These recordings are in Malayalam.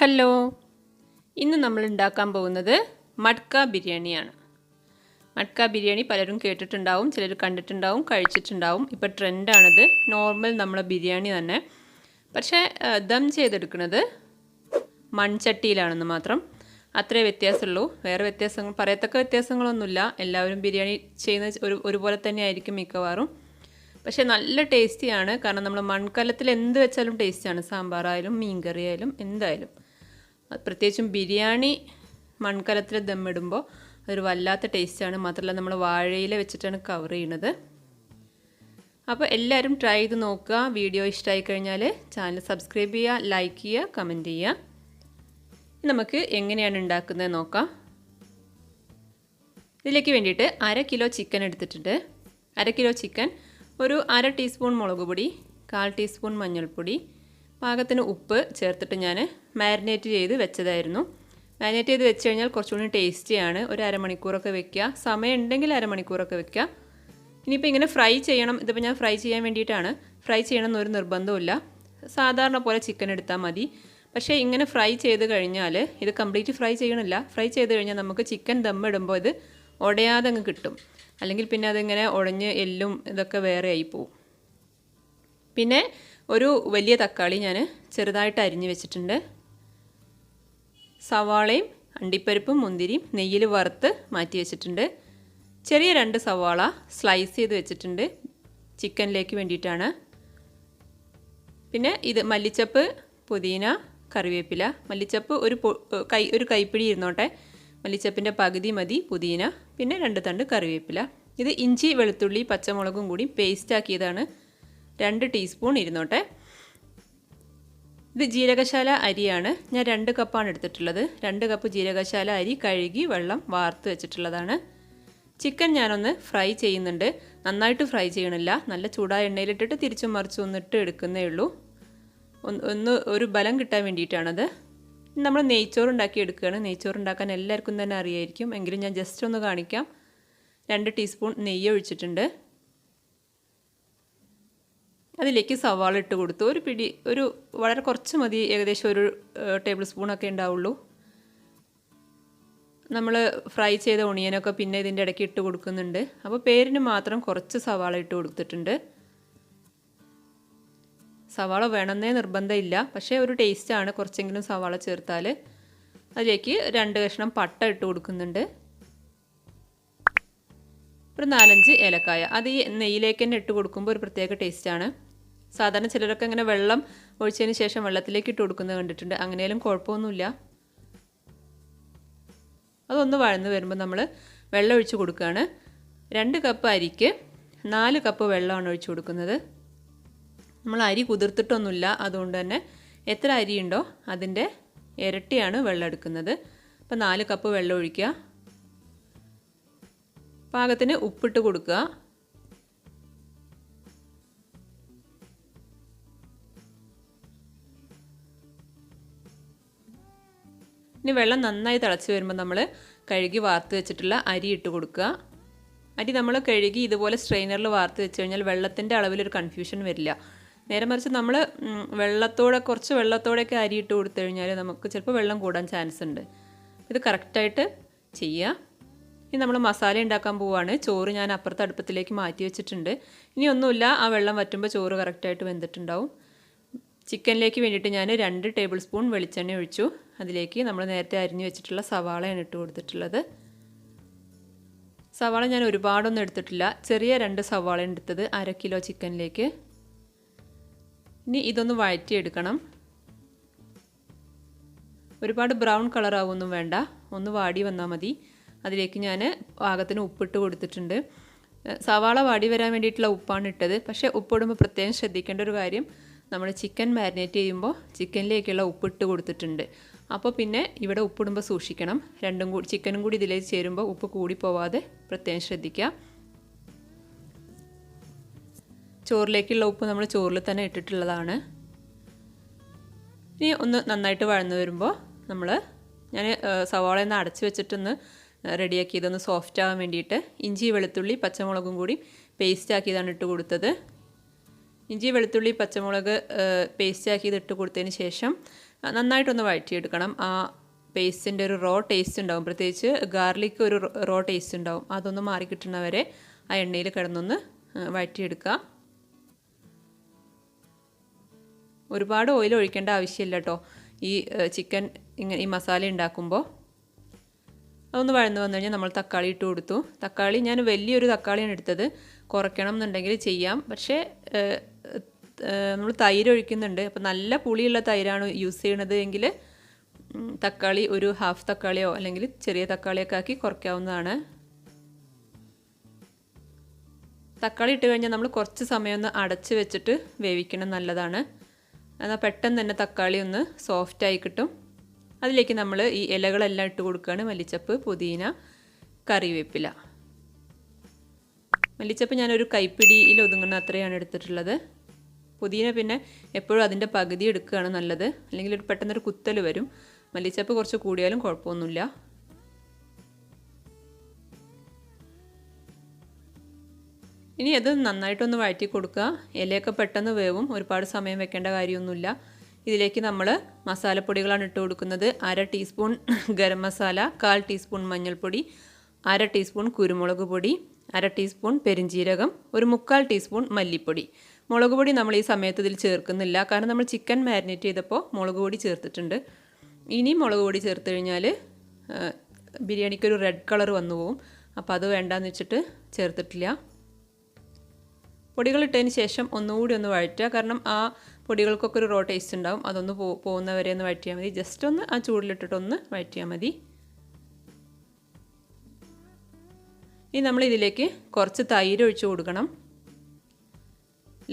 ഹലോ, ഇന്ന് നമ്മൾ ഉണ്ടാക്കാൻ പോകുന്നത് മട്ക ബിരിയാണിയാണ്. മട്ക ബിരിയാണി പലരും കേട്ടിട്ടുണ്ടാവും, ചിലർ കണ്ടിട്ടുണ്ടാവും, കഴിച്ചിട്ടുണ്ടാവും. ഇപ്പോൾ ട്രെൻഡാണിത്. നോർമൽ നമ്മളെ ബിരിയാണി തന്നെ, പക്ഷേ ദം ചെയ്തെടുക്കുന്നത് മൺചട്ടിയിലാണെന്ന് മാത്രം. അത്രേ വ്യത്യാസമുള്ളൂ. വേറെ വ്യത്യാസങ്ങൾ പറയത്തക്ക വ്യത്യാസങ്ങളൊന്നുമില്ല. എല്ലാവരും ബിരിയാണി ചെയ്യുന്ന ഒരുപോലെ തന്നെ ആയിരിക്കും മിക്കവാറും. പക്ഷേ നല്ല ടേസ്റ്റിയാണ്. കാരണം നമ്മൾ മൺകലത്തിൽ എന്ത് വെച്ചാലും ടേസ്റ്റാണ്. സാമ്പാറായാലും മീൻകറി ആയാലും എന്തായാലും. പ്രത്യേകിച്ചും ബിരിയാണി മൺകലത്തിൽ ദമ്മിടുമ്പോൾ അതൊരു വല്ലാത്ത ടേസ്റ്റാണ്. മാത്രമല്ല നമ്മൾ വാഴയില വെച്ചിട്ടാണ് കവർ ചെയ്യുന്നത്. അപ്പോൾ എല്ലാവരും ട്രൈ ചെയ്ത് നോക്കുക. വീഡിയോ ഇഷ്ടമായി കഴിഞ്ഞാൽ ചാനൽ സബ്സ്ക്രൈബ് ചെയ്യുക, ലൈക്ക് ചെയ്യുക, കമൻറ്റ് ചെയ്യുക. നമുക്ക് എങ്ങനെയാണ് ഉണ്ടാക്കുന്നത് നോക്കാം. ഇതിലേക്ക് വേണ്ടിയിട്ട് 1/2 കിലോ ചിക്കൻ എടുത്തിട്ടുണ്ട്. 1/2 കിലോ ചിക്കൻ, ഒരു 1/2 ടീസ്പൂൺ മുളക് പൊടി, 1/4 ടീസ്പൂൺ മഞ്ഞൾപ്പൊടി, പാകത്തിന് ഉപ്പ് ചേർത്തിട്ട് ഞാൻ മാരിനേറ്റ് ചെയ്ത് വെച്ചതായിരുന്നു. മാരിനേറ്റ് ചെയ്ത് വെച്ച് കഴിഞ്ഞാൽ കുറച്ചുകൂടി ടേസ്റ്റിയാണ്. ഒരു അരമണിക്കൂറൊക്കെ വെക്കുക. സമയം ഉണ്ടെങ്കിൽ അരമണിക്കൂറൊക്കെ വെക്കുക. ഇനിയിപ്പോൾ ഇങ്ങനെ ഫ്രൈ ചെയ്യണം. ഇതിപ്പോൾ ഞാൻ ഫ്രൈ ചെയ്യാൻ വേണ്ടിയിട്ടാണ്. ഫ്രൈ ചെയ്യണമെന്നൊരു നിർബന്ധമില്ല. സാധാരണ പോലെ ചിക്കൻ എടുത്താൽ മതി. പക്ഷേ ഇങ്ങനെ ഫ്രൈ ചെയ്ത് കഴിഞ്ഞാൽ, ഇത് കംപ്ലീറ്റ് ഫ്രൈ ചെയ്യണില്ല, ഫ്രൈ ചെയ്ത് കഴിഞ്ഞാൽ നമുക്ക് ചിക്കൻ ദമ്മിടുമ്പോൾ ഇത് ഉടയാതെ അങ്ങ് കിട്ടും. അല്ലെങ്കിൽ പിന്നെ അതിങ്ങനെ ഉടഞ്ഞ് എല്ലും ഇതൊക്കെ വേറെ ആയി പോവും. പിന്നെ ഒരു വലിയ തക്കാളി ഞാൻ ചെറുതായിട്ട് അരിഞ്ഞ് വെച്ചിട്ടുണ്ട്. സവാളയും അണ്ടിപ്പരിപ്പും മുന്തിരിയും നെയ്യിൽ വറുത്ത് മാറ്റി വെച്ചിട്ടുണ്ട്. ചെറിയ 2 സവാള സ്ലൈസ് ചെയ്ത് വെച്ചിട്ടുണ്ട്, ചിക്കനിലേക്ക് വേണ്ടിയിട്ടാണ്. പിന്നെ ഇത് മല്ലിച്ചപ്പ്, പുതിന, കറിവേപ്പില. മല്ലിച്ചപ്പ് ഒരു കൈപ്പിടി ഇരുന്നോട്ടെ. മല്ലിച്ചപ്പിൻ്റെ പകുതി മതി. പുതിന, പിന്നെ 2 തണ്ട് കറിവേപ്പില. ഇത് ഇഞ്ചി, വെളുത്തുള്ളി, പച്ചമുളകും കൂടി പേസ്റ്റ് ആക്കിയതാണ്. 2 ടീസ്പൂൺ ഇരുന്നോട്ടെ. ഇത് ജീരകശാല അരിയാണ്. ഞാൻ 2 കപ്പാണ് എടുത്തിട്ടുള്ളത്. 2 കപ്പ് ജീരകശാല അരി കഴുകി വെള്ളം വാർത്ത് വെച്ചിട്ടുള്ളതാണ്. ചിക്കൻ ഞാനൊന്ന് ഫ്രൈ ചെയ്യുന്നുണ്ട്. നന്നായിട്ട് ഫ്രൈ ചെയ്യണില്ല. നല്ല ചൂടായ എണ്ണയിലിട്ടിട്ട് തിരിച്ചും മറിച്ചും ഒന്നിട്ട് എടുക്കുന്നേ ഉള്ളൂ. ഒരു ബലം കിട്ടാൻ വേണ്ടിയിട്ടാണത്. നമ്മൾ നെയ്ച്ചോറ് ഉണ്ടാക്കി എടുക്കുകയാണ്. നെയ്ച്ചോറ് ഉണ്ടാക്കാൻ എല്ലാവർക്കും തന്നെ അറിയായിരിക്കും. എങ്കിലും ഞാൻ ജസ്റ്റ് ഒന്ന് കാണിക്കാം. 2 ടീസ്പൂൺ നെയ്യ് ഒഴിച്ചിട്ടുണ്ട്. അതിലേക്ക് സവാള ഇട്ട് കൊടുത്തു. ഒരു വളരെ കുറച്ച് മതി. ഏകദേശം ഒരു ടേബിൾ സ്പൂണൊക്കെ ഉണ്ടാവുള്ളൂ. നമ്മൾ ഫ്രൈ ചെയ്ത ഒണിയനൊക്കെ പിന്നെ ഇതിൻ്റെ ഇടയ്ക്ക് ഇട്ട് കൊടുക്കുന്നുണ്ട്. അപ്പോൾ പേരിന് മാത്രം കുറച്ച് സവാള ഇട്ട് കൊടുത്തിട്ടുണ്ട്. സവാള വേണമെന്നേ നിർബന്ധമില്ല, പക്ഷേ ഒരു ടേസ്റ്റാണ് കുറച്ചെങ്കിലും സവാള ചേർത്താൽ. അതിലേക്ക് 2 കഷ്ണം പട്ട ഇട്ട് കൊടുക്കുന്നുണ്ട്. ഒരു 4-5 ഏലക്കായ. അത് ഈ നെയ്യിലേക്ക് തന്നെ ഇട്ട് കൊടുക്കുമ്പോൾ ഒരു പ്രത്യേക ടേസ്റ്റാണ്. സാധാരണ ചിലരൊക്കെ ഇങ്ങനെ വെള്ളം ഒഴിച്ചതിന് ശേഷം വെള്ളത്തിലേക്ക് ഇട്ട് കൊടുക്കുന്നത് കണ്ടിട്ടുണ്ട്. അങ്ങനെയാലും കുഴപ്പമൊന്നുമില്ല. അതൊന്ന് വഴന്ന് വരുമ്പോൾ നമ്മൾ വെള്ളം ഒഴിച്ച് കൊടുക്കുകയാണ്. 2 കപ്പ് അരിക്ക് 4 കപ്പ് വെള്ളമാണ് ഒഴിച്ച് കൊടുക്കുന്നത്. നമ്മൾ അരി കുതിർത്തിട്ടൊന്നുമില്ല. അതുകൊണ്ട് തന്നെ എത്ര അരിയുണ്ടോ അതിൻ്റെ ഇരട്ടിയാണ് വെള്ളം എടുക്കുന്നത്. അപ്പോൾ 4 കപ്പ് വെള്ളം ഒഴിക്കുക. പാകത്തിന് ഉപ്പിട്ട് കൊടുക്കുക. ഇനി വെള്ളം നന്നായി തിളച്ച് വരുമ്പോൾ നമ്മൾ കഴുകി വാർത്ത് വെച്ചിട്ടുള്ള അരി ഇട്ട് കൊടുക്കുക. അരി നമ്മൾ കഴുകി ഇതുപോലെ സ്ട്രെയിനറിൽ വാർത്ത് വെച്ച് കഴിഞ്ഞാൽ വെള്ളത്തിൻ്റെ അളവിലൊരു കൺഫ്യൂഷൻ വരില്ല. നേരെ മറിച്ച് നമ്മൾ കുറച്ച് വെള്ളത്തോടെയൊക്കെ അരി ഇട്ട് കൊടുത്തു കഴിഞ്ഞാൽ നമുക്ക് ചിലപ്പോൾ വെള്ളം കൂടാൻ ചാൻസ് ഉണ്ട്. ഇത് കറക്റ്റായിട്ട് ചെയ്യുക. ഇനി നമ്മൾ മസാല ഉണ്ടാക്കാൻ പോവുകയാണ്. ചോറ് ഞാൻ അപ്പുറത്തെ അടുപ്പത്തിലേക്ക് മാറ്റി വെച്ചിട്ടുണ്ട്. ഇനി ഒന്നുമില്ല, ആ വെള്ളം വറ്റുമ്പോൾ ചോറ് കറക്റ്റായിട്ട് വെന്തിട്ടുണ്ടാവും. ചിക്കനിലേക്ക് വേണ്ടിയിട്ട് ഞാൻ 2 ടേബിൾ സ്പൂൺ വെളിച്ചെണ്ണ ഒഴിച്ചു. അതിലേക്ക് നമ്മൾ നേരത്തെ അരിഞ്ഞു വെച്ചിട്ടുള്ള സവാളയാണ് ഇട്ട് കൊടുത്തിട്ടുള്ളത്. സവാള ഞാൻ ഒരുപാടൊന്നും എടുത്തിട്ടില്ല. ചെറിയ 2 സവാളയാണ് എടുത്തത് 1/2 കിലോ ചിക്കനിലേക്ക്. ഇനി ഇതൊന്ന് വഴറ്റിയെടുക്കണം. ഒരുപാട് ബ്രൗൺ കളറാവൊന്നും വേണ്ട, ഒന്ന് വാടി വന്നാൽ മതി. അതിലേക്ക് ഞാൻ പാകത്തിന് ഉപ്പിട്ട് കൊടുത്തിട്ടുണ്ട്. സവാള വാടി വരാൻ വേണ്ടിയിട്ടുള്ള ഉപ്പാണ് ഇട്ടത്. പക്ഷേ ഉപ്പിടുമ്പോൾ പ്രത്യേകം ശ്രദ്ധിക്കേണ്ട ഒരു കാര്യം, നമ്മൾ ചിക്കൻ മാരിനേറ്റ് ചെയ്യുമ്പോൾ ചിക്കനിലേക്കുള്ള ഉപ്പിട്ട് കൊടുത്തിട്ടുണ്ട്. അപ്പോൾ പിന്നെ ഇവിടെ ഉപ്പിടുമ്പോൾ സൂക്ഷിക്കണം. ചിക്കനും കൂടി ഇതിലേക്ക് ചേരുമ്പോൾ ഉപ്പ് കൂടി പോവാതെ പ്രത്യേകം ശ്രദ്ധിക്കുക. ചോറിലേക്കുള്ള ഉപ്പ് നമ്മൾ ചോറിൽ തന്നെ ഇട്ടിട്ടുള്ളതാണ്. ഇനി ഒന്ന് നന്നായിട്ട് വഴന്നു വരുമ്പോൾ ഞാൻ സവാള ഒന്ന് അടച്ച് വെച്ചിട്ടൊന്ന് റെഡിയാക്കി ഇതൊന്ന് സോഫ്റ്റ് ആകാൻ വേണ്ടിയിട്ട് ഇഞ്ചി, വെളുത്തുള്ളി, പച്ചമുളകും കൂടി പേസ്റ്റ് ആക്കിയതാണ് ഇട്ട് കൊടുത്തത്. ഇഞ്ചി വെളുത്തുള്ളി പച്ചമുളക് പേസ്റ്റ് ആക്കി ഇട്ട് കൊടുത്തതിന് ശേഷം നന്നായിട്ടൊന്ന് വഴറ്റിയെടുക്കണം. ആ പേസ്റ്റിൻ്റെ ഒരു റോ ടേസ്റ്റ് ഉണ്ടാവും, പ്രത്യേകിച്ച് ഗാർലിക്ക് ഒരു റോ ടേസ്റ്റ് ഉണ്ടാവും. അതൊന്ന് മാറി കിട്ടുന്നവരെ ആ എണ്ണയിൽ കിടന്നൊന്ന് വഴറ്റിയെടുക്കുക. ഒരുപാട് ഓയിൽ ഒഴിക്കേണ്ട ആവശ്യമില്ല കേട്ടോ ഈ ചിക്കൻ ഇങ്ങനെ ഈ മസാല ഉണ്ടാക്കുമ്പോൾ. അതൊന്ന് വഴന്ന് വന്നു കഴിഞ്ഞാൽ നമ്മൾ തക്കാളി ഇട്ട് കൊടുത്തു. തക്കാളി ഞാൻ വലിയൊരു തക്കാളിയാണ് എടുത്തത്. കുറയ്ക്കണം എന്നുണ്ടെങ്കിൽ ചെയ്യാം, പക്ഷേ നമ്മൾ തൈര് ഒഴിക്കുന്നുണ്ട്. അപ്പോൾ നല്ല പുളിയുള്ള തൈരാണ് യൂസ് ചെയ്യണത് എങ്കിൽ തക്കാളി ഒരു ഹാഫ് തക്കാളിയോ അല്ലെങ്കിൽ ചെറിയ തക്കാളിയൊക്കെ ആക്കി കുറയ്ക്കാവുന്നതാണ്. തക്കാളി ഇട്ട് കഴിഞ്ഞാൽ നമ്മൾ കുറച്ച് സമയം ഒന്ന് അടച്ച് വെച്ചിട്ട് വേവിക്കണം, നല്ലതാണ്. എന്നാൽ പെട്ടെന്ന് തന്നെ തക്കാളി ഒന്ന് സോഫ്റ്റായി കിട്ടും. അതിലേക്ക് നമ്മൾ ഈ ഇലകളെല്ലാം ഇട്ട് കൊടുക്കുകയാണ്. മല്ലിച്ചപ്പ്, പുതിന, കറിവേപ്പില. മല്ലിച്ചപ്പ് ഞാനൊരു കൈപ്പിടിയിൽ ഒതുങ്ങുന്ന അത്രയാണ് എടുത്തിട്ടുള്ളത്. പുതിന പിന്നെ എപ്പോഴും അതിൻ്റെ പകുതി എടുക്കുകയാണ് നല്ലത്, അല്ലെങ്കിൽ ഒരു പെട്ടെന്നൊരു കുത്തൽ വരും. മല്ലിച്ചപ്പ് കുറച്ച് കൂടിയാലും കുഴപ്പമൊന്നുമില്ല. ഇനി അത് നന്നായിട്ടൊന്ന് വഴറ്റി കൊടുക്കുക. ഇലയൊക്കെ പെട്ടെന്ന് വേവും, ഒരുപാട് സമയം വെക്കേണ്ട കാര്യമൊന്നുമില്ല. ഇതിലേക്ക് നമ്മൾ മസാലപ്പൊടികളാണ് ഇട്ട് കൊടുക്കുന്നത്. 1/2 ടീസ്പൂൺ ഗരം മസാല, 1/4 ടീസ്പൂൺ മഞ്ഞൾപ്പൊടി, 1/2 ടീസ്പൂൺ കുരുമുളക് പൊടി, 1/2 ടീസ്പൂൺ പെരിഞ്ജീരകം, ഒരു 1/4 ടീസ്പൂൺ മല്ലിപ്പൊടി. മുളക് പൊടി നമ്മൾ ഈ സമയത്ത് ഇതിൽ ചേർക്കുന്നില്ല, കാരണം നമ്മൾ ചിക്കൻ മാരിനേറ്റ് ചെയ്തപ്പോൾ മുളക് പൊടി ചേർത്തിട്ടുണ്ട്. ഇനി മുളക് പൊടി ചേർത്ത് കഴിഞ്ഞാൽ ബിരിയാണിക്കൊരു റെഡ് കളർ വന്നു പോവും. അപ്പോൾ അത് വേണ്ടാന്ന് വെച്ചിട്ട് ചേർത്തിട്ടില്ല. പൊടികളിട്ടതിന് ശേഷം ഒന്നുകൂടി ഒന്ന് വഴറ്റുക, കാരണം ആ പൊടികൾക്കൊക്കെ ഒരു റോ ടേസ്റ്റ് ഉണ്ടാവും. അതൊന്ന് പോകുന്നവരെ ഒന്ന് വഴറ്റിയാൽ മതി. ജസ്റ്റ് ഒന്ന് ആ ചൂടിലിട്ടിട്ടൊന്ന് വഴറ്റിയാൽ മതി. ഇനി നമ്മൾ ഇതിലേക്ക് കുറച്ച് തൈര് ഒഴിച്ച് കൊടുക്കണം.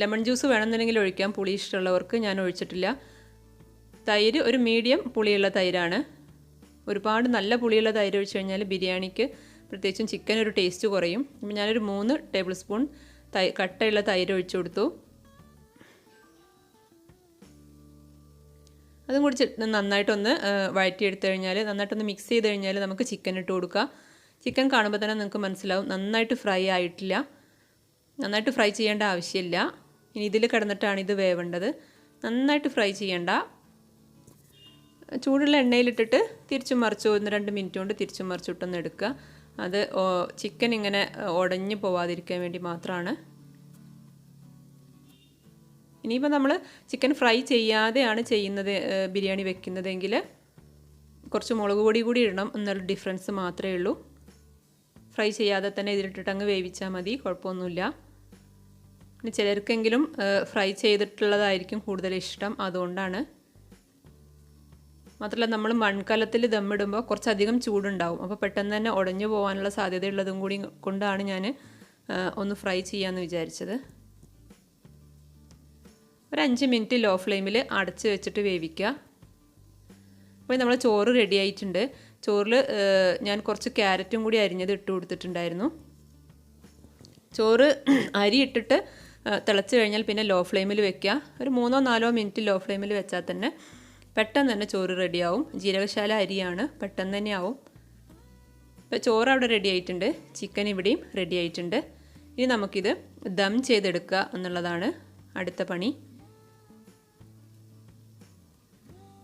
ലെമൺ ജ്യൂസ് വേണമെന്നുണ്ടെങ്കിൽ ഒഴിക്കാം, പുളി ഇഷ്ടമുള്ളവർക്ക്. ഞാൻ ഒഴിച്ചിട്ടില്ല. തൈര് ഒരു മീഡിയം പുളിയുള്ള തൈരാണ്. ഒരുപാട് നല്ല പുളിയുള്ള തൈര് ഒഴിച്ച് കഴിഞ്ഞാൽ ബിരിയാണിക്ക് പ്രത്യേകിച്ചും ചിക്കൻ ഒരു ടേസ്റ്റ് കുറയും. അപ്പോൾ ഞാനൊരു 3 ടേബിൾ സ്പൂൺ കട്ടയുള്ള തൈര് ഒഴിച്ചു കൊടുത്തു. അതും കൂടി നന്നായിട്ടൊന്ന് വഴറ്റിയെടുത്ത് കഴിഞ്ഞാൽ, നന്നായിട്ടൊന്ന് മിക്സ് ചെയ്ത് കഴിഞ്ഞാൽ നമുക്ക് ചിക്കൻ ഇട്ട് കൊടുക്കുക. ചിക്കൻ കാണുമ്പോൾ തന്നെ നിങ്ങൾക്ക് മനസ്സിലാവും നന്നായിട്ട് ഫ്രൈ ആയിട്ടില്ല. നന്നായിട്ട് ഫ്രൈ ചെയ്യേണ്ട ആവശ്യമില്ല. ഇനി ഇതിൽ കിടന്നിട്ടാണ് ഇത് വേവേണ്ടത്. നന്നായിട്ട് ഫ്രൈ ചെയ്യേണ്ട. ചൂടുള്ള എണ്ണയിലിട്ടിട്ട് തിരിച്ചും മറിച്ചു 1-2 മിനിറ്റ് കൊണ്ട് തിരിച്ചും മറിച്ചിട്ടൊന്ന് എടുക്കുക. അത് ചിക്കൻ ഇങ്ങനെ ഉടഞ്ഞു പോവാതിരിക്കാൻ വേണ്ടി മാത്രമാണ്. ഇനിയിപ്പോൾ നമ്മൾ ചിക്കൻ ഫ്രൈ ചെയ്യാതെയാണ് ചെയ്യുന്നത് ബിരിയാണി വെക്കുന്നതെങ്കിൽ കുറച്ച് മുളക് പൊടി കൂടി ഇടണം എന്നുള്ള ഡിഫറൻസ് മാത്രമേ ഉള്ളൂ. ഫ്രൈ ചെയ്യാതെ തന്നെ ഇതിലിട്ടിട്ട് അങ്ങ് വേവിച്ചാൽ മതി, കുഴപ്പമൊന്നുമില്ല. ഇനി ചിലർക്കെങ്കിലും ഫ്രൈ ചെയ്തിട്ടുള്ളതായിരിക്കും കൂടുതൽ ഇഷ്ടം, അതുകൊണ്ടാണ്. മാത്രമല്ല നമ്മൾ മൺകലത്തിൽ ദമ്മിടുമ്പോൾ കുറച്ചധികം ചൂടുണ്ടാവും, അപ്പോൾ പെട്ടെന്ന് തന്നെ ഉടഞ്ഞു പോകാനുള്ള സാധ്യതയുള്ളതും കൂടി കൊണ്ടാണ് ഞാൻ ഒന്ന് ഫ്രൈ ചെയ്യാമെന്ന് വിചാരിച്ചത്. ഒരു 5 മിനിറ്റ് ലോ ഫ്ലെയിമിൽ അടച്ച് വെച്ചിട്ട് വേവിക്കുക. അപ്പോൾ നമ്മൾ ചോറ് റെഡി ആയിട്ടുണ്ട്. ചോറിൽ ഞാൻ കുറച്ച് ക്യാരറ്റും കൂടി അരിഞ്ഞത് ഇട്ട് കൊടുത്തിട്ടുണ്ടായിരുന്നു. ചോറ് അരി ഇട്ടിട്ട് തിളച്ച് കഴിഞ്ഞാൽ പിന്നെ ലോ ഫ്ലെയിമിൽ വെക്കുക. ഒരു 3-4 മിനിറ്റ് ലോ ഫ്ലെയിമിൽ വെച്ചാൽ തന്നെ പെട്ടെന്ന് തന്നെ ചോറ് റെഡിയാവും. ജീരകശാല അരിയാണ്, പെട്ടെന്ന് തന്നെ ആവും. ഇപ്പോൾ ചോറ് അവിടെ റെഡി ആയിട്ടുണ്ട്, ചിക്കൻ ഇവിടെയും റെഡി ആയിട്ടുണ്ട്. ഇനി നമുക്കിത് ദം ചെയ്തെടുക്കുക എന്നുള്ളതാണ് അടുത്ത പണി.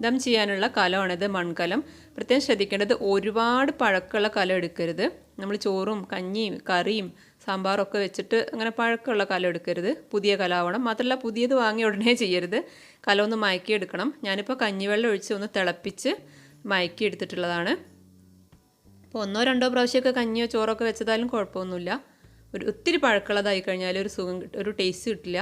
ദം ചെയ്യാനുള്ള കലമാണിത്, മൺകലം. പ്രത്യേകം ശ്രദ്ധിക്കേണ്ടത് ഒരുപാട് പഴക്കമുള്ള കലം എടുക്കരുത്. നമ്മൾ ചോറും കഞ്ഞിയും കറിയും സാമ്പാറും ഒക്കെ വെച്ചിട്ട് അങ്ങനെ പഴക്കമുള്ള കലം എടുക്കരുത്. പുതിയ കലാവണം. മാത്രമല്ല പുതിയത് വാങ്ങി ഉടനെ ചെയ്യരുത്. കലം ഒന്ന് മയക്കിയെടുക്കണം. ഞാനിപ്പോൾ കഞ്ഞിവെള്ളം ഒഴിച്ച് ഒന്ന് തിളപ്പിച്ച് മയക്കി എടുത്തിട്ടുള്ളതാണ്. അപ്പോൾ 1-2 പ്രാവശ്യമൊക്കെ കഞ്ഞിയോ ചോറൊക്കെ വെച്ചതായാലും കുഴപ്പമൊന്നുമില്ല. ഒത്തിരി പഴക്കമുള്ളതായി കഴിഞ്ഞാൽ ഒരു ടേസ്റ്റ് കിട്ടില്ല.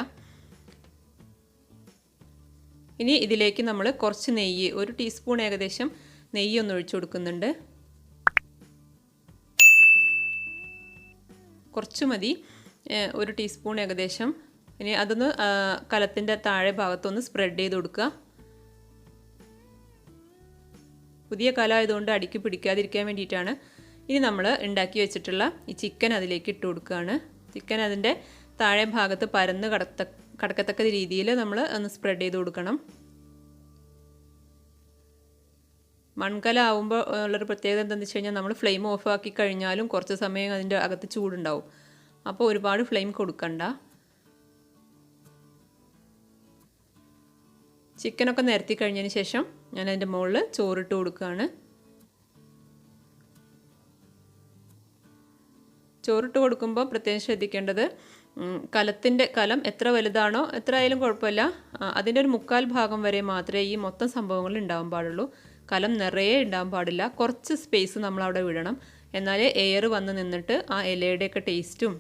ഇനി ഇതിലേക്ക് നമ്മൾ കുറച്ച് നെയ്യ്, 1 ടീസ്പൂൺ ഏകദേശം നെയ്യ് ഒന്ന് ഒഴിച്ചു കൊടുക്കുന്നുണ്ട്. കുറച്ച് മതി, 1 ടീസ്പൂൺ ഏകദേശം. ഇനി അതൊന്ന് കലത്തിൻ്റെ താഴെ ഭാഗത്തൊന്ന് സ്പ്രെഡ് ചെയ്ത് കൊടുക്കുക. പുതിയ കലം ആയതുകൊണ്ട് അടിക്ക് പിടിക്കാതിരിക്കാൻ വേണ്ടിയിട്ടാണ്. ഇനി നമ്മൾ ഉണ്ടാക്കി വെച്ചിട്ടുള്ള ഈ ചിക്കൻ അതിലേക്ക് ഇട്ട് കൊടുക്കുകയാണ്. ചിക്കൻ അതിൻ്റെ താഴെ ഭാഗത്ത് പരന്ന് കടക്കത്തക്ക രീതിയിൽ നമ്മൾ ഒന്ന് സ്പ്രെഡ് ചെയ്ത് കൊടുക്കണം. മൺകല ആവുമ്പോൾ ഉള്ളൊരു പ്രത്യേകത എന്താണെന്ന് വെച്ച് കഴിഞ്ഞാൽ നമ്മൾ ഫ്ലെയിം ഓഫ് ആക്കി കഴിഞ്ഞാലും കുറച്ച് സമയം അതിൻ്റെ അകത്ത് ചൂടുണ്ടാവും. അപ്പോൾ ഒരുപാട് ഫ്ലെയിം കൊടുക്കണ്ട. ചിക്കനൊക്കെ നിരത്തി കഴിഞ്ഞതിന് ശേഷം ഞാൻ അതിൻ്റെ മുകളിൽ ചോറിട്ട് കൊടുക്കുകയാണ്. ചോറിട്ട് കൊടുക്കുമ്പോൾ പ്രത്യേകം ശ്രദ്ധിക്കേണ്ടത് കലം എത്ര വലുതാണോ എത്ര ആയാലും കുഴപ്പമില്ല, അതിൻ്റെ ഒരു 1/4 ഭാഗം വരെ മാത്രമേ ഈ മൊത്തം സംഭവങ്ങൾ ഉണ്ടാവാൻ പാടുള്ളൂ. കലം നിറയെ ഉണ്ടാവാൻ പാടില്ല. കുറച്ച് സ്പേസ് നമ്മളവിടെ വിടണം. എന്നാലേ എയർ വന്ന് നിന്നിട്ട് ആ ഇലയുടെയൊക്കെ ടേസ്റ്റും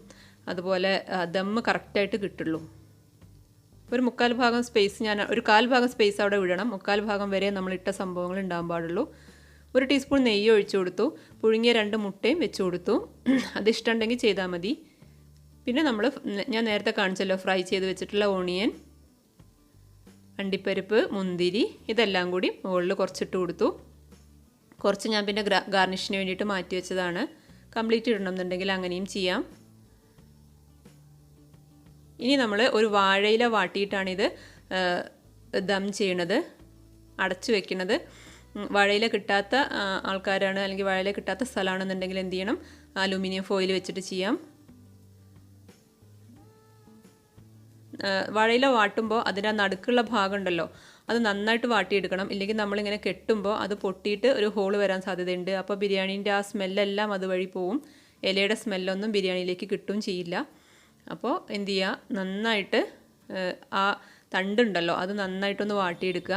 അതുപോലെ ദമ്മ് കറക്റ്റായിട്ട് കിട്ടുള്ളൂ. ഒരു 1/4 ഭാഗം സ്പേസ് ഒരു 1/4 ഭാഗം സ്പേസ് അവിടെ വിടണം. 1/4 ഭാഗം വരെ നമ്മളിട്ട സംഭവങ്ങൾ ഉണ്ടാവാൻ പാടുള്ളൂ. 1 ടീസ്പൂൺ നെയ്യ് ഒഴിച്ചു കൊടുത്തു. പുഴുങ്ങിയ 2 മുട്ടയും വെച്ച് കൊടുത്തു. അത് ഇഷ്ടമുണ്ടെങ്കിൽ ചെയ്താൽ മതി. പിന്നെ ഞാൻ നേരത്തെ കാണിച്ചല്ലോ ഫ്രൈ ചെയ്ത് വെച്ചിട്ടുള്ള ഓണിയൻ, അണ്ടിപ്പരിപ്പ്, മുന്തിരി ഇതെല്ലാം കൂടി മുകളിൽ കുറച്ചിട്ട് കൊടുത്തു. കുറച്ച് ഞാൻ പിന്നെ ഗാർണിഷിന് വേണ്ടിയിട്ട് മാറ്റി വെച്ചതാണ്. കംപ്ലീറ്റ് ഇടണമെന്നുണ്ടെങ്കിൽ അങ്ങനെയും ചെയ്യാം. ഇനി നമ്മൾ ഒരു വാഴയില വാട്ടിയിട്ടാണിത് ദം ചെയ്യണത്, അടച്ചു വെക്കുന്നത്. വാഴയില കിട്ടാത്ത ആൾക്കാരാണ് അല്ലെങ്കിൽ വാഴയില കിട്ടാത്ത സ്ഥലമാണെന്നുണ്ടെങ്കിൽ എന്ത് ചെയ്യണം, അലൂമിനിയം ഫോയിൽ വെച്ചിട്ട് ചെയ്യാം. വാഴയില വാട്ടുമ്പോൾ അതിൻ്റെ നടുക്കുള്ള ഭാഗം ഉണ്ടല്ലോ അത് നന്നായിട്ട് വാട്ടിയെടുക്കണം. ഇല്ലെങ്കിൽ നമ്മളിങ്ങനെ കെട്ടുമ്പോൾ അത് പൊട്ടിയിട്ട് ഒരു ഹോൾ വരാൻ സാധ്യതയുണ്ട്. അപ്പോൾ ബിരിയാണീൻ്റെ ആ സ്മെല്ലെല്ലാം അതുവഴി പോവും. ഇലയുടെ സ്മെല്ലൊന്നും ബിരിയാണിയിലേക്ക് കിട്ടുകയും ചെയ്യില്ല. അപ്പോൾ എന്ത് ചെയ്യുക, നന്നായിട്ട് ആ തണ്ടുണ്ടല്ലോ അത് നന്നായിട്ടൊന്ന് വാട്ടിയെടുക്കുക.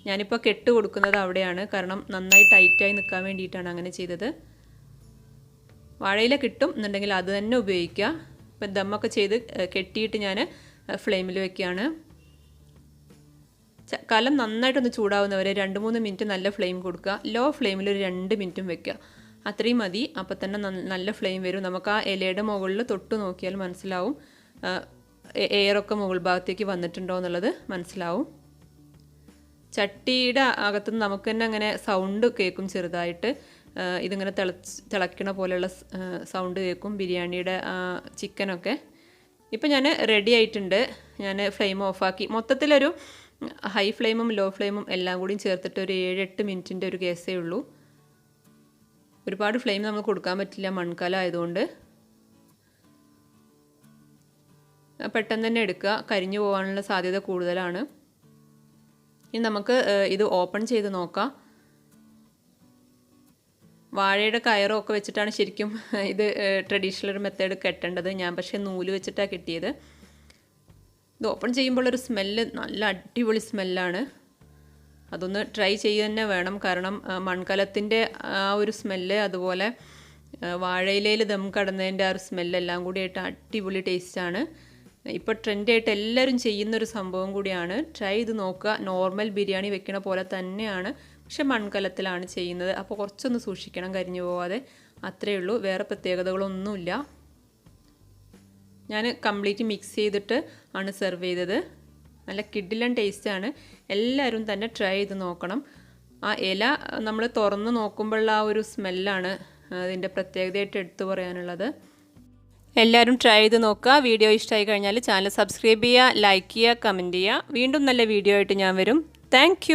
ഞാനിപ്പോൾ കെട്ട് കൊടുക്കുന്നത് അവിടെയാണ്, കാരണം നന്നായി ടൈറ്റായി നിൽക്കാൻ വേണ്ടിയിട്ടാണ് അങ്ങനെ ചെയ്തത്. വാഴയില കിട്ടും എന്നുണ്ടെങ്കിൽ അത് തന്നെ ഉപയോഗിക്കുക. ഇപ്പം ദമ്മൊക്കെ ചെയ്ത് കെട്ടിയിട്ട് ഞാൻ ഫ്ലെയിമിൽ വെക്കുകയാണ്. കലം നന്നായിട്ടൊന്ന് ചൂടാവുന്നവരെ 2-3 മിനിറ്റ് നല്ല ഫ്ലെയിം കൊടുക്കുക. ലോ ഫ്ലെയിമിൽ ഒരു 2 മിനിറ്റും വെക്കുക. അത്രയും മതി. അപ്പോൾ തന്നെ നല്ല ഫ്ലെയിം വരും. നമുക്ക് ആ ഇലയുടെ മുകളിൽ തൊട്ട് നോക്കിയാൽ മനസ്സിലാവും എയറൊക്കെ മുകൾ ഭാഗത്തേക്ക് വന്നിട്ടുണ്ടോ എന്നുള്ളത് മനസ്സിലാവും. ചട്ടിയുടെ അകത്തുനിന്ന് നമുക്ക് തന്നെ അങ്ങനെ സൗണ്ട് കേൾക്കും ചെറുതായിട്ട്. ഇതിങ്ങനെ തിളയ്ക്കണ പോലെയുള്ള സൗണ്ട് കേൾക്കും ബിരിയാണിയുടെ ചിക്കനൊക്കെ. ഇപ്പം ഞാൻ റെഡി ആയിട്ടുണ്ട്. ഞാൻ ഫ്ലെയിം ഓഫാക്കി. മൊത്തത്തിലൊരു ഹൈ ഫ്ലെയിമും ലോ ഫ്ലെയിമും എല്ലാം കൂടി ചേർത്തിട്ട് ഒരു 7-8 മിനിറ്റിൻ്റെ ഒരു കേസേ ഉള്ളൂ. ഒരുപാട് ഫ്ലെയിം നമ്മൾ കൊടുക്കാൻ പറ്റില്ല, മൺകലം ആയതുകൊണ്ട്. പെട്ടെന്ന് തന്നെ എടുക്കുക, കരിഞ്ഞു പോകാനുള്ള സാധ്യത കൂടുതലാണ്. ഇനി നമുക്ക് ഇത് ഓപ്പൺ ചെയ്ത് നോക്കാം. വാഴയുടെ കയറൊക്കെ വെച്ചിട്ടാണ് ശരിക്കും ഇത് ട്രഡീഷണൽ ഒരു മെത്തേഡ് കെട്ടേണ്ടത്. ഞാൻ പക്ഷേ നൂല് വെച്ചിട്ടാണ് കെട്ടിയത്. ഇത് ഓപ്പൺ ചെയ്യുമ്പോൾ ഒരു സ്മെല്ല്, നല്ല അടിപൊളി സ്മെല്ലാണ്. അതൊന്ന് ട്രൈ ചെയ്യുക തന്നെ വേണം. കാരണം മൺകലത്തിൻ്റെ ആ ഒരു സ്മെല്ല്, അതുപോലെ വാഴയിലയിൽ ദം കടന്നതിൻ്റെ ആ ഒരു സ്മെല്ലെല്ലാം കൂടിയായിട്ട് അടിപൊളി ടേസ്റ്റാണ്. ഇപ്പോൾ ട്രെൻഡായിട്ട് എല്ലാവരും ചെയ്യുന്നൊരു സംഭവം കൂടിയാണ്. ട്രൈ ചെയ്ത് നോക്കുക. നോർമൽ ബിരിയാണി വെക്കണ പോലെ തന്നെയാണ്, പക്ഷെ മൺകലത്തിലാണ് ചെയ്യുന്നത്. അപ്പോൾ കുറച്ചൊന്ന് സൂക്ഷിക്കണം കരിഞ്ഞു പോവാതെ. അത്രയേ ഉള്ളൂ, വേറെ പ്രത്യേകതകളൊന്നുമില്ല. ഞാൻ കംപ്ലീറ്റ് മിക്സ് ചെയ്തിട്ട് ആണ് സെർവ് ചെയ്തത്. നല്ല കിഡിലൻ ടേസ്റ്റാണ്. എല്ലാവരും തന്നെ ട്രൈ ചെയ്ത് നോക്കണം. ആ ഇല നമ്മൾ തുറന്ന് നോക്കുമ്പോഴുള്ള ആ ഒരു സ്മെല്ലാണ് അതിൻ്റെ പ്രത്യേകതയായിട്ട് എടുത്തു പറയാനുള്ളത്. എല്ലാവരും ട്രൈ ചെയ്ത് നോക്കുക. വീഡിയോ ഇഷ്ടമായി കഴിഞ്ഞാൽ ചാനൽ സബ്സ്ക്രൈബ് ചെയ്യുക, ലൈക്ക് ചെയ്യുക, കമൻറ്റ് ചെയ്യുക. വീണ്ടും നല്ല വീഡിയോ ആയിട്ട് ഞാൻ വരും. താങ്ക്